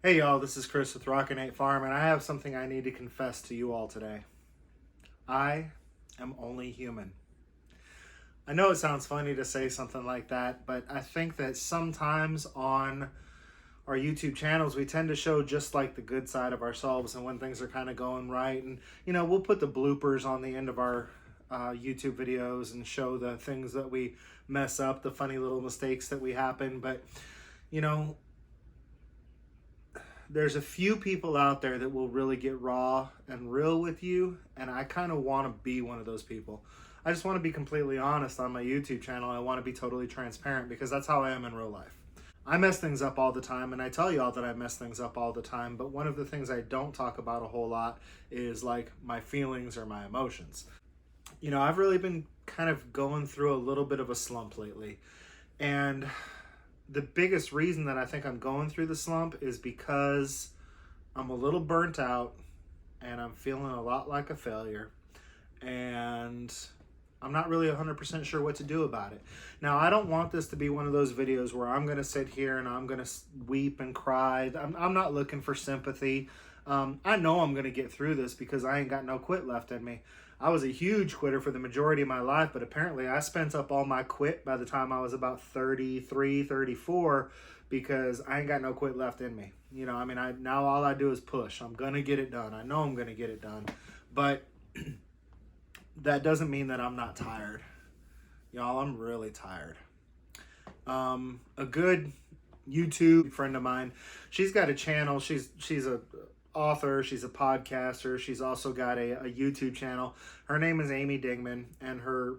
Hey y'all, this is Chris with Rockin Farm, and I have something I need to confess to you all today. I am only human. I know it sounds funny to say something like that, but I think that sometimes on our YouTube channels, we tend to show just like the good side of ourselves and when things are kind of going right. And, we'll put the bloopers on the end of our YouTube videos and show the things that we mess up, the funny little mistakes that we happen. But, you know, there's a few people out there that will really get raw and real with you, and I kind of want to be one of those people. I just want to be completely honest on my YouTube channel. I want to be totally transparent because that's how I am in real life. I mess things up all the time, and I tell y'all that I mess things up all the time, but one of the things I don't talk about a whole lot is like my feelings or my emotions. I've really been kind of going through a little bit of a slump lately, and the biggest reason that I think I'm going through the slump is because I'm a little burnt out and I'm feeling a lot like a failure, and I'm not really 100% sure what to do about it. Now, I don't want this to be one of those videos where I'm going to sit here and I'm going to weep and cry. I'm not looking for sympathy. I know I'm going to get through this because I ain't got no quit left in me. I was a huge quitter for the majority of my life, but apparently I spent up all my quit by the time I was about 33, 34, because I ain't got no quit left in me. Now all I do is push. I'm going to get it done. I know I'm going to get it done. But that doesn't mean that I'm not tired. Y'all, I'm really tired. A good YouTube friend of mine, she's got a channel. She's a author, she's a podcaster, she's also got a YouTube channel. Her name is Amy Dingman, and her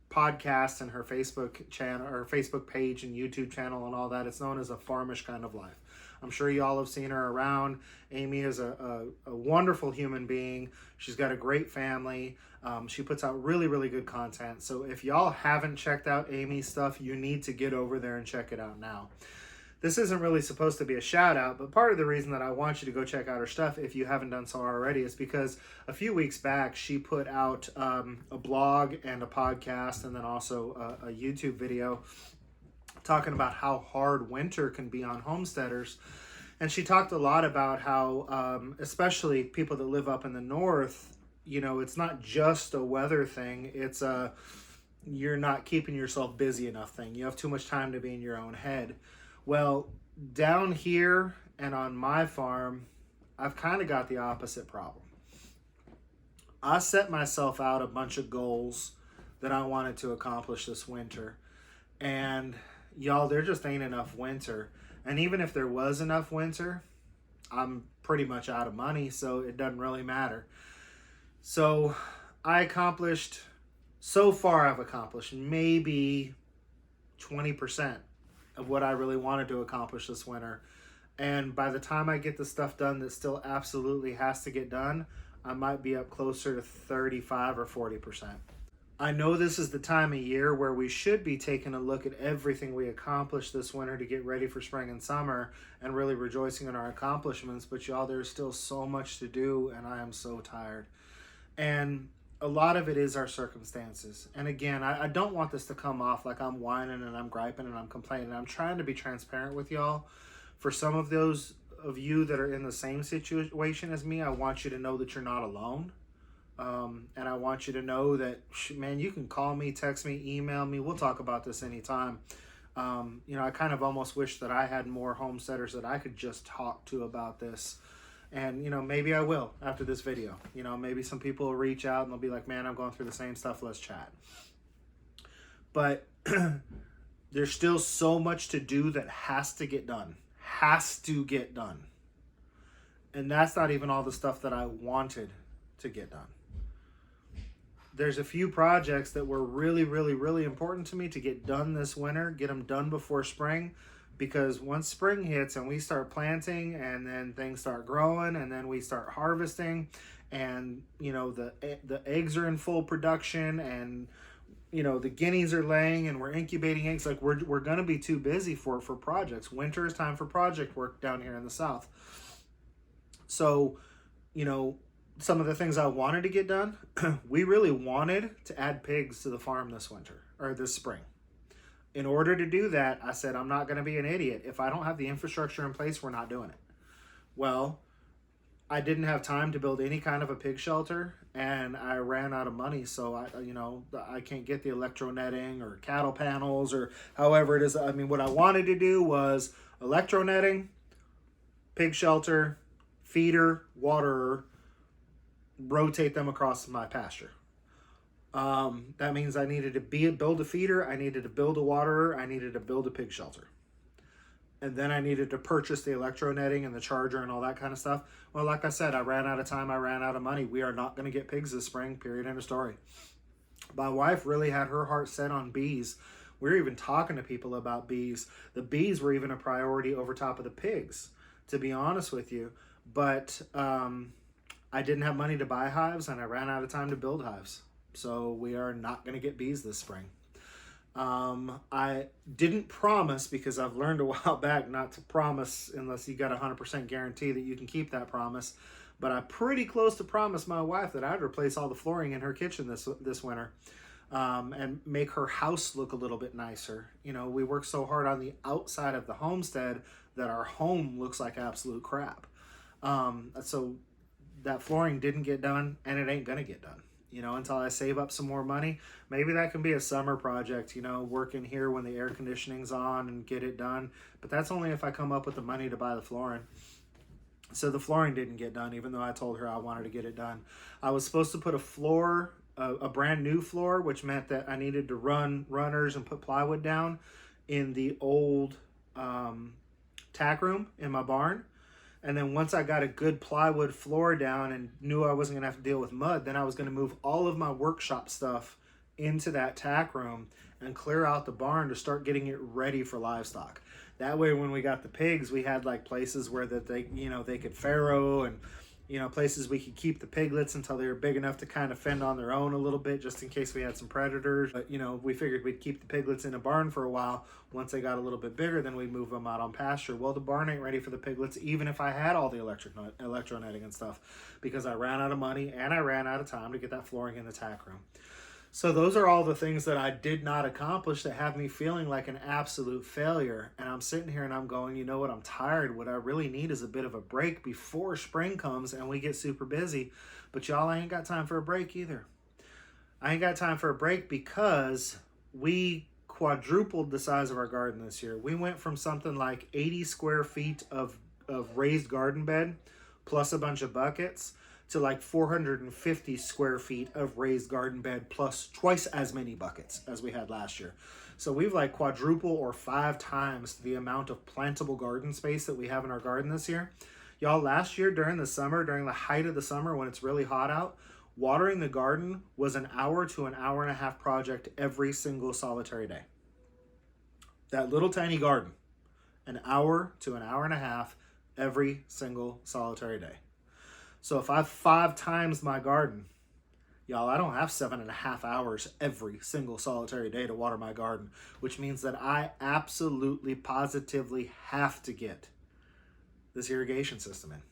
podcast and her Facebook channel, or Facebook page and YouTube channel and all that, it's known as A Farmish Kind of Life. I'm sure y'all have seen her around. Amy is a wonderful human being. She's got a great family. She puts out really, really good content. So if y'all haven't checked out Amy's stuff, you need to get over there and check it out now. This isn't really supposed to be a shout out, but part of the reason that I want you to go check out her stuff, if you haven't done so already, is because a few weeks back she put out a blog and a podcast, and then also a YouTube video talking about how hard winter can be on homesteaders. And she talked a lot about how, especially people that live up in the north, it's not just a weather thing. It's you're not keeping yourself busy enough thing. You have too much time to be in your own head. Well, down here and on my farm, I've kind of got the opposite problem. I set myself out a bunch of goals that I wanted to accomplish this winter. And y'all, there just ain't enough winter. And even if there was enough winter, I'm pretty much out of money, so it doesn't really matter. So so far I've accomplished maybe 20% of what I really wanted to accomplish this winter. And by the time I get the stuff done that still absolutely has to get done, I might be up closer to 35 or 40%. I know this is the time of year where we should be taking a look at everything we accomplished this winter to get ready for spring and summer and really rejoicing in our accomplishments, but y'all, there's still so much to do, and I am so tired. And a lot of it is our circumstances. And again, I don't want this to come off like I'm whining and I'm griping and I'm complaining. I'm trying to be transparent with y'all. For some of those of you that are in the same situation as me, I want you to know that you're not alone. And I want you to know that, man, you can call me, text me, email me. We'll talk about this anytime. I kind of almost wish that I had more homesteaders that I could just talk to about this. And, maybe I will after this video. Maybe some people will reach out and they'll be like, man, I'm going through the same stuff. Let's chat. But there's still so much to do that has to get done. Has to get done. And that's not even all the stuff that I wanted to get done. There's a few projects that were really, really, really important to me to get done this winter, get them done before spring. Because once spring hits and we start planting and then things start growing and then we start harvesting and, the eggs are in full production and, the guineas are laying and we're incubating eggs, like we're going to be too busy for projects. Winter is time for project work down here in the South. So, some of the things I wanted to get done, we really wanted to add pigs to the farm this winter or this spring. In order to do that, I said, I'm not going to be an idiot. If I don't have the infrastructure in place, we're not doing it. Well, I didn't have time to build any kind of a pig shelter, and I ran out of money. So I can't get the electro netting or cattle panels or however it is. I mean, what I wanted to do was electro netting, pig shelter, feeder, waterer, rotate them across my pasture. That means I needed to build a feeder, I needed to build a waterer, I needed to build a pig shelter. And then I needed to purchase the electro netting and the charger and all that kind of stuff. Well, like I said, I ran out of time, I ran out of money. We are not going to get pigs this spring, period, end of story. My wife really had her heart set on bees. We were even talking to people about bees. The bees were even a priority over top of the pigs, to be honest with you. But I didn't have money to buy hives, and I ran out of time to build hives. So we are not going to get bees this spring. I didn't promise, because I've learned a while back not to promise unless you got a 100% guarantee that you can keep that promise. But I pretty close to promised my wife that I'd replace all the flooring in her kitchen this winter, and make her house look a little bit nicer. You know, we work so hard on the outside of the homestead that our home looks like absolute crap. So that flooring didn't get done, and it ain't gonna get done. You know, until I save up some more money. Maybe that can be a summer project, you know, working here when the air conditioning's on and get it done. But that's only if I come up with the money to buy the flooring. So the flooring didn't get done, even though I told her I wanted to get it done. I was supposed to put a brand new floor, which meant that I needed to run runners and put plywood down in the old tack room in my barn. And then once I got a good plywood floor down and knew I wasn't going to have to deal with mud, then I was going to move all of my workshop stuff into that tack room and clear out the barn to start getting it ready for livestock. That way, when we got the pigs, we had like places where that they could farrow, and places we could keep the piglets until they were big enough to kind of fend on their own a little bit, just in case we had some predators. But we figured we'd keep the piglets in a barn for a while. Once they got a little bit bigger, then we'd move them out on pasture. Well, the barn ain't ready for the piglets, even if I had all the electro netting and stuff, because I ran out of money and I ran out of time to get that flooring in the tack room. So those are all the things that I did not accomplish that have me feeling like an absolute failure. And I'm sitting here and I'm going, you know what, I'm tired. What I really need is a bit of a break before spring comes and we get super busy. But y'all, I ain't got time for a break either. I ain't got time for a break because we quadrupled the size of our garden this year. We went from something like 80 square feet of raised garden bed plus a bunch of buckets to like 450 square feet of raised garden bed plus twice as many buckets as we had last year. So we've like quadruple or 5 times the amount of plantable garden space that we have in our garden this year. Y'all, last year during the summer, during the height of the summer when it's really hot out, watering the garden was an hour to an hour and a half project every single solitary day. That little tiny garden, an hour to an hour and a half every single solitary day. So if I have 5 times my garden, y'all, I don't have 7.5 hours every single solitary day to water my garden, which means that I absolutely, positively have to get this irrigation system in.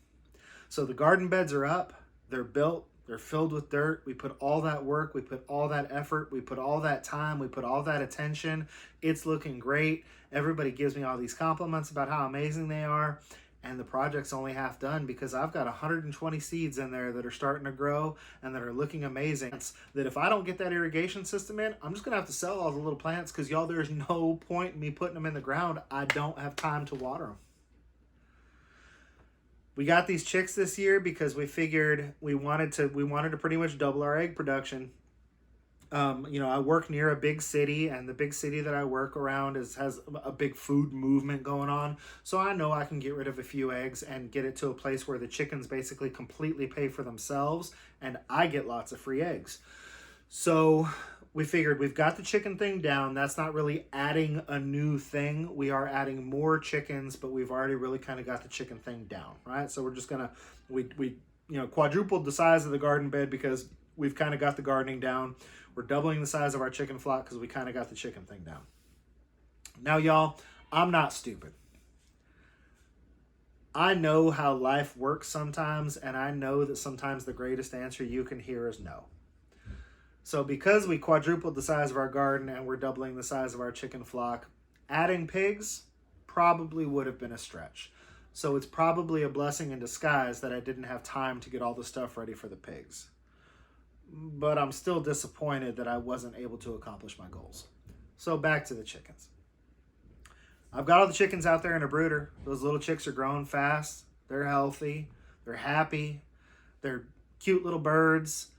So the garden beds are up, they're built, they're filled with dirt. We put all that work, we put all that effort, we put all that time, we put all that attention. It's looking great. Everybody gives me all these compliments about how amazing they are. And the project's only half done because I've got 120 seeds in there that are starting to grow and that are looking amazing. That if I don't get that irrigation system in, I'm just going to have to sell all the little plants because, y'all, there's no point in me putting them in the ground. I don't have time to water them. We got these chicks this year because we figured we wanted to pretty much double our egg production. I work near a big city, and the big city that I work around has a big food movement going on. So I know I can get rid of a few eggs and get it to a place where the chickens basically completely pay for themselves, and I get lots of free eggs. So we figured we've got the chicken thing down. That's not really adding a new thing. We are adding more chickens, but we've already really kind of got the chicken thing down, right? So we're just gonna we quadrupled the size of the garden bed because we've kind of got the gardening down. We're doubling the size of our chicken flock because we kind of got the chicken thing down. Now, y'all, I'm not stupid. I know how life works sometimes, and I know that sometimes the greatest answer you can hear is no. So because we quadrupled the size of our garden and we're doubling the size of our chicken flock, adding pigs probably would have been a stretch. So it's probably a blessing in disguise that I didn't have time to get all the stuff ready for the pigs. But I'm still disappointed that I wasn't able to accomplish my goals. So back to the chickens. I've got all the chickens out there in a brooder. Those little chicks are growing fast. They're healthy. They're happy. They're cute little birds.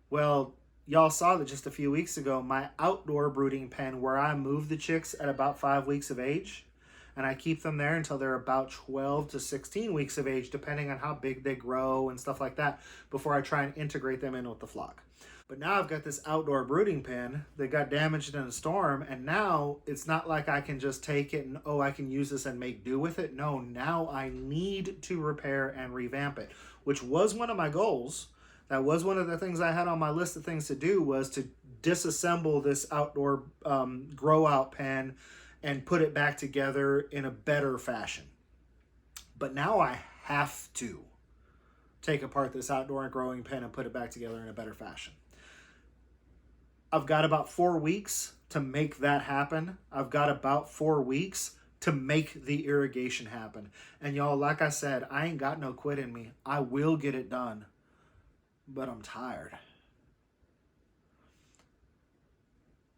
Well, y'all saw that just a few weeks ago, my outdoor brooding pen where I move the chicks at about 5 weeks of age, and I keep them there until they're about 12 to 16 weeks of age, depending on how big they grow and stuff like that, before I try and integrate them in with the flock. But now I've got this outdoor brooding pen that got damaged in a storm, and now it's not like I can just take it and, oh, I can use this and make do with it. No, now I need to repair and revamp it, which was one of my goals. That was one of the things I had on my list of things to do, was to disassemble this outdoor grow out pen and put it back together in a better fashion. But now I have to take apart this outdoor growing pen and put it back together in a better fashion. I've got about 4 weeks to make that happen. I've got about 4 weeks to make the irrigation happen. And y'all, like I said, I ain't got no quit in me. I will get it done. But I'm tired.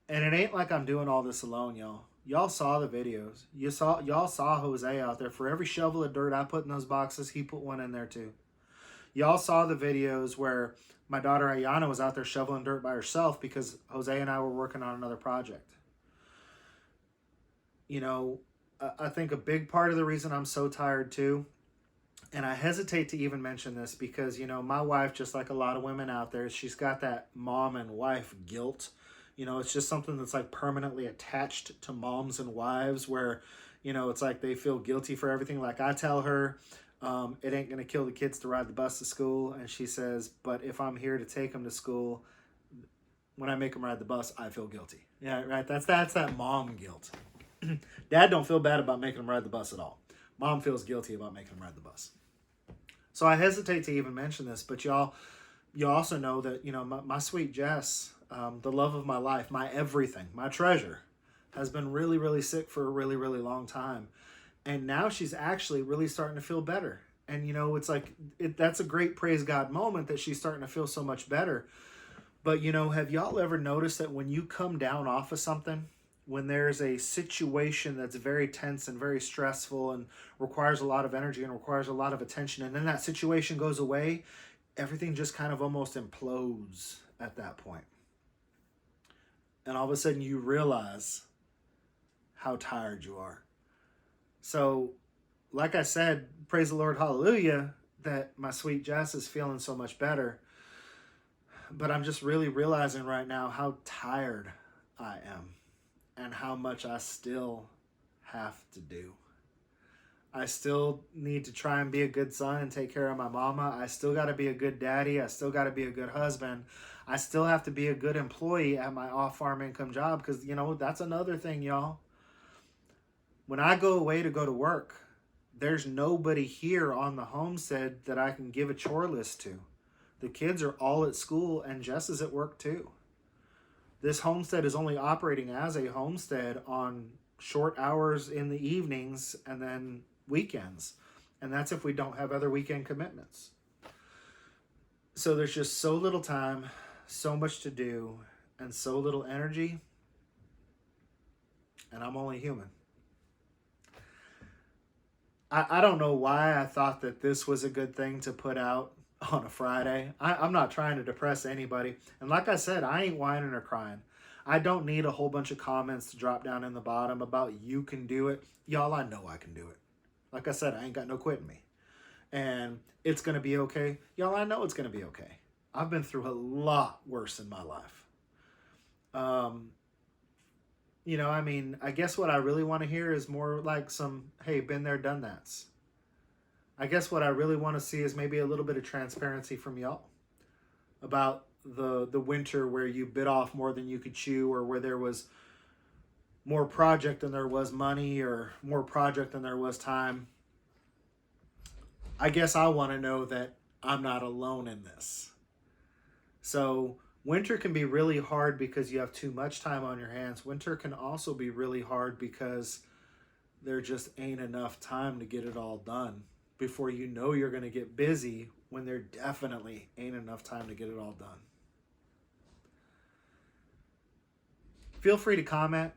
And it ain't like I'm doing all this alone, y'all. Y'all saw the videos. Y'all saw Jose out there. For every shovel of dirt I put in those boxes, he put one in there too. Y'all saw the videos where my daughter Ayana was out there shoveling dirt by herself because Jose and I were working on another project. You know, I think a big part of the reason I'm so tired too, and I hesitate to even mention this because, you know, my wife, just like a lot of women out there, she's got that mom and wife guilt. You know, it's just something that's like permanently attached to moms and wives where, you know, it's like they feel guilty for everything. Like I tell her, it ain't going to kill the kids to ride the bus to school. And she says, but if I'm here to take them to school, when I make them ride the bus, I feel guilty. Yeah, right. That's that mom guilt. Dad don't feel bad about making them ride the bus at all. Mom feels guilty about making them ride the bus. So I hesitate to even mention this, but y'all, you also know that, you know, my sweet Jess, the love of my life, my everything, my treasure, has been really, really sick for a really, really long time. And now she's actually really starting to feel better. And, you know, it's like, that's a great praise God moment that she's starting to feel so much better. But, you know, have y'all ever noticed that when you come down off of something, when there's a situation that's very tense and very stressful and requires a lot of energy and requires a lot of attention, and then that situation goes away, everything just kind of almost implodes at that point. And all of a sudden you realize how tired you are. So, like I said, praise the Lord, hallelujah, that my sweet Jess is feeling so much better. But I'm just really realizing right now how tired I am and how much I still have to do. I still need to try and be a good son and take care of my mama. I still got to be a good daddy. I still got to be a good husband. I still have to be a good employee at my off-farm income job because, you know, that's another thing, y'all. When I go away to go to work, there's nobody here on the homestead that I can give a chore list to. The kids are all at school and Jess is at work too. This homestead is only operating as a homestead on short hours in the evenings and then weekends. And that's if we don't have other weekend commitments. So there's just so little time, so much to do, and so little energy. And I'm only human. I don't know why I thought that this was a good thing to put out on a Friday. I'm not trying to depress anybody. And like I said, I ain't whining or crying. I don't need a whole bunch of comments to drop down in the bottom about you can do it. Y'all, I know I can do it. Like I said, I ain't got no quit in me. And it's going to be okay. Y'all, I know it's going to be okay. I've been through a lot worse in my life. You know, I mean, I guess what I really want to hear is more like some, hey, been there, done that's. I guess what I really want to see is maybe a little bit of transparency from y'all about the winter where you bit off more than you could chew, or where there was more project than there was money, or more project than there was time. I guess I want to know that I'm not alone in this. So winter can be really hard because you have too much time on your hands. Winter can also be really hard because there just ain't enough time to get it all done. before you know you're going to get busy when there definitely ain't enough time to get it all done. Feel free to comment.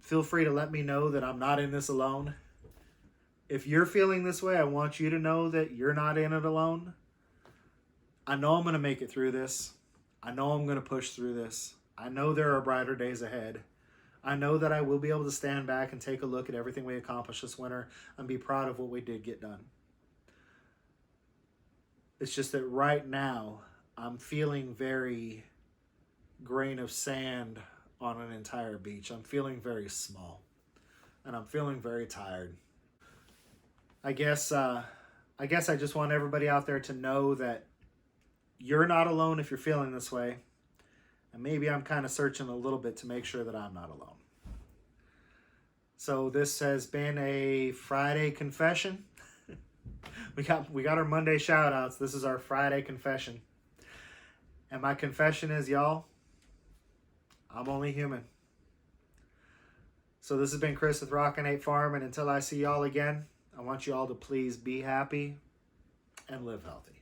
Feel free to let me know that I'm not in this alone. If you're feeling this way, I want you to know that you're not in it alone. I know I'm going to make it through this. I know I'm going to push through this. I know there are brighter days ahead. I know that I will be able to stand back and take a look at everything we accomplished this winter and be proud of what we did get done. It's just that right now, I'm feeling very grain of sand on an entire beach. I'm feeling very small, and I'm feeling very tired. I guess I just want everybody out there to know that you're not alone if you're feeling this way. And maybe I'm kind of searching a little bit to make sure that I'm not alone. So this has been a Friday confession. We got our Monday shout outs. This is our Friday confession. And my confession is, y'all, I'm only human. So this has been Chris with Rockin Farm, and until I see y'all again, I want you all to please be happy and live healthy.